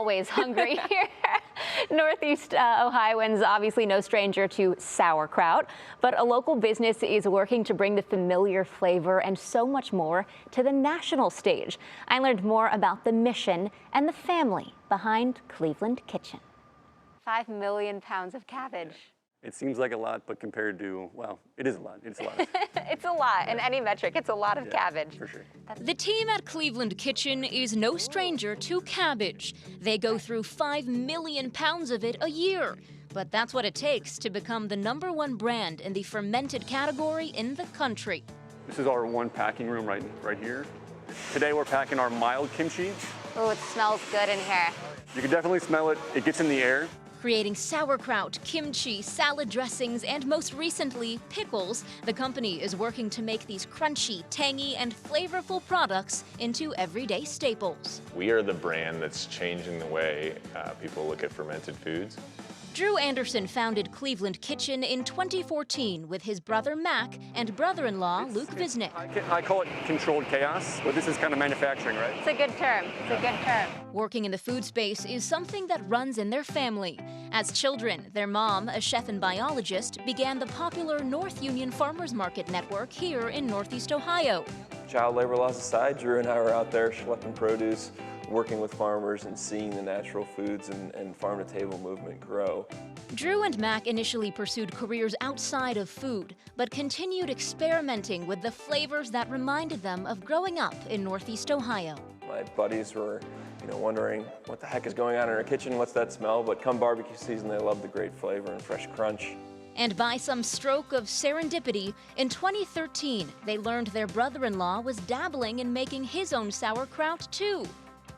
Always hungry here. Northeast Ohioans obviously no stranger to sauerkraut, but a local business is working to bring the familiar flavor and so much more to the national stage. I learned more about the mission and the family behind Cleveland Kitchen. 5 million pounds of cabbage. It seems like a lot, but compared to, well, it is a lot. It's a lot. It's a lot. In any metric, it's a lot of cabbage. For sure. The team at Cleveland Kitchen is no stranger to cabbage. They go through 5 million pounds of it a year. But that's what it takes to become the #1 brand in the fermented category in the country. This is our one packing room right here. Today we're packing our mild kimchi. Oh, it smells good in here. You can definitely smell it. It gets in the air. Creating sauerkraut, kimchi, salad dressings, and most recently, pickles, the company is working to make these crunchy, tangy, and flavorful products into everyday staples. We are the brand that's changing the way people look at fermented foods. Drew Anderson founded Cleveland Kitchen in 2014 with his brother Mac and brother-in-law Luke Visnic. I call it controlled chaos, but this is kind of manufacturing, right? It's a good term. It's a good term. Working in the food space is something that runs in their family. As children, their mom, a chef and biologist, began the popular North Union Farmers Market network here in Northeast Ohio. Child labor laws aside, Drew and I were out there schlepping produce, working with farmers and seeing the natural foods and farm-to-table movement grow. Drew and Mac initially pursued careers outside of food, but continued experimenting with the flavors that reminded them of growing up in Northeast Ohio. My buddies were, wondering what the heck is going on in our kitchen, what's that smell? But come barbecue season, they love the great flavor and fresh crunch. And by some stroke of serendipity, in 2013, they learned their brother-in-law was dabbling in making his own sauerkraut too.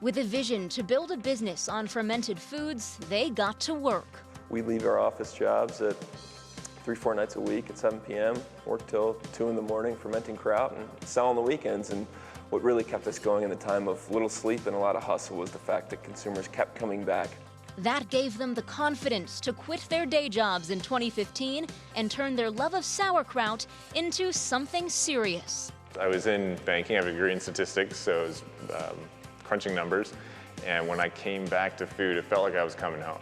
With a vision to build a business on fermented foods, they got to work. We leave our office jobs at 3-4 nights a week at 7 p.m., work till 2 in the morning fermenting kraut and sell on the weekends. And what really kept us going in the time of little sleep and a lot of hustle was the fact that consumers kept coming back. That gave them the confidence to quit their day jobs in 2015 and turn their love of sauerkraut into something serious. I was in banking, I have a degree in statistics, so it was crunching numbers. And when I came back to food, it felt like I was coming home.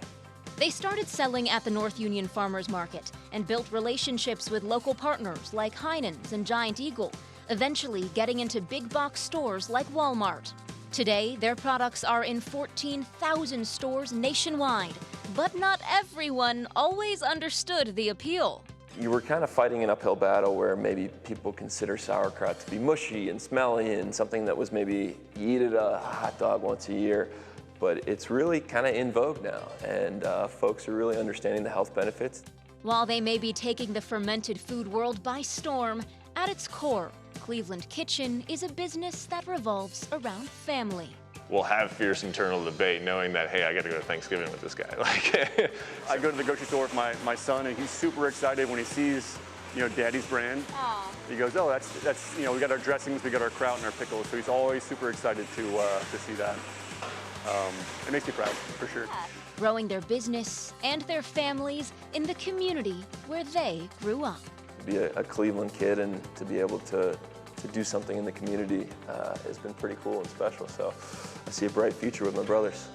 They started selling at the North Union Farmers Market and built relationships with local partners like Heinen's and Giant Eagle, eventually getting into big box stores like Walmart. Today, their products are in 14,000 stores nationwide, but not everyone always understood the appeal. You were kind of fighting an uphill battle where maybe people consider sauerkraut to be mushy and smelly and something that was maybe you eat at a hot dog once a year, but it's really kind of in vogue now, and folks are really understanding the health benefits. While they may be taking the fermented food world by storm, at its core, Cleveland Kitchen is a business that revolves around family. We'll have fierce internal debate knowing that, hey, I got to go to Thanksgiving with this guy. I go to the grocery store with my son, and he's super excited when he sees, Daddy's brand. Aww. He goes, oh, that's we got our dressings, we got our kraut and our pickles. So he's always super excited to see that. It makes me proud, for sure. Growing their business and their families in the community where they grew up. To be a Cleveland kid and to be able to do something in the community has been pretty cool and special. So I see a bright future with my brothers.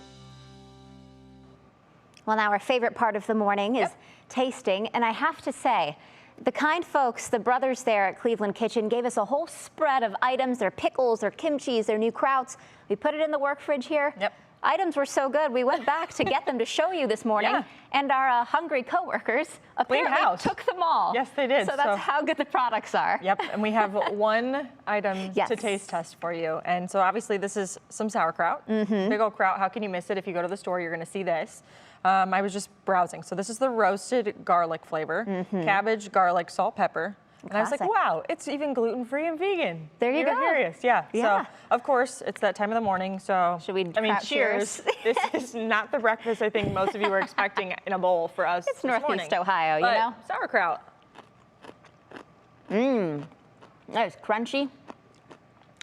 Well, now our favorite part of the morning is tasting, and I have to say, the kind folks, the brothers there at Cleveland Kitchen, gave us a whole spread of items, their pickles, their kimchis, their new krauts. We put it in the work fridge here. Yep. Items were so good, we went back to get them to show you this morning, and our hungry coworkers apparently took them all. Yes, they did. So that's how good the products are. Yep, and we have one item to taste test for you. And so obviously this is some sauerkraut, big old kraut. How can you miss it? If you go to the store, you're gonna see this. I was just browsing. So this is the roasted garlic flavor, cabbage, garlic, salt, pepper. And I was like, wow, it's even gluten-free and vegan. There you go. Curious, yeah. So, of course, it's that time of the morning, so. Should we cheers. This is not the breakfast I think most of you were expecting in a bowl for us It's Northeast Ohio, you know? Sauerkraut. That is crunchy.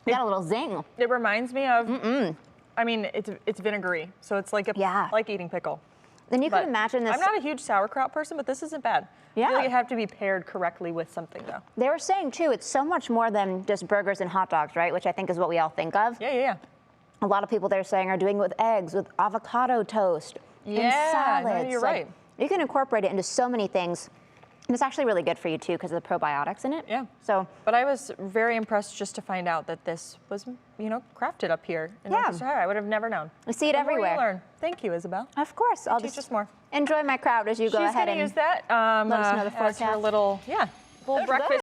Got a little zing. It reminds me of, I mean, it's vinegary, so it's like like eating pickle. Then you can imagine this. I'm not a huge sauerkraut person, but this isn't bad. Yeah. I feel like it have to be paired correctly with something, though. They were saying, too, it's so much more than just burgers and hot dogs, right? Which I think is what we all think of. Yeah. A lot of people they're saying are doing it with eggs, with avocado toast, and salads. No, you're right. You can incorporate it into so many things. And it's actually really good for you too because of the probiotics in it. Yeah. So, but I was very impressed just to find out that this was, crafted up here in Northeast Ohio. I would have never known. We see it everywhere. You learn. Thank you, Isabel. Of course. I'll teach us more. Enjoy my Kraut as you go ahead and use that. let us know the forecast. As her little breakfast.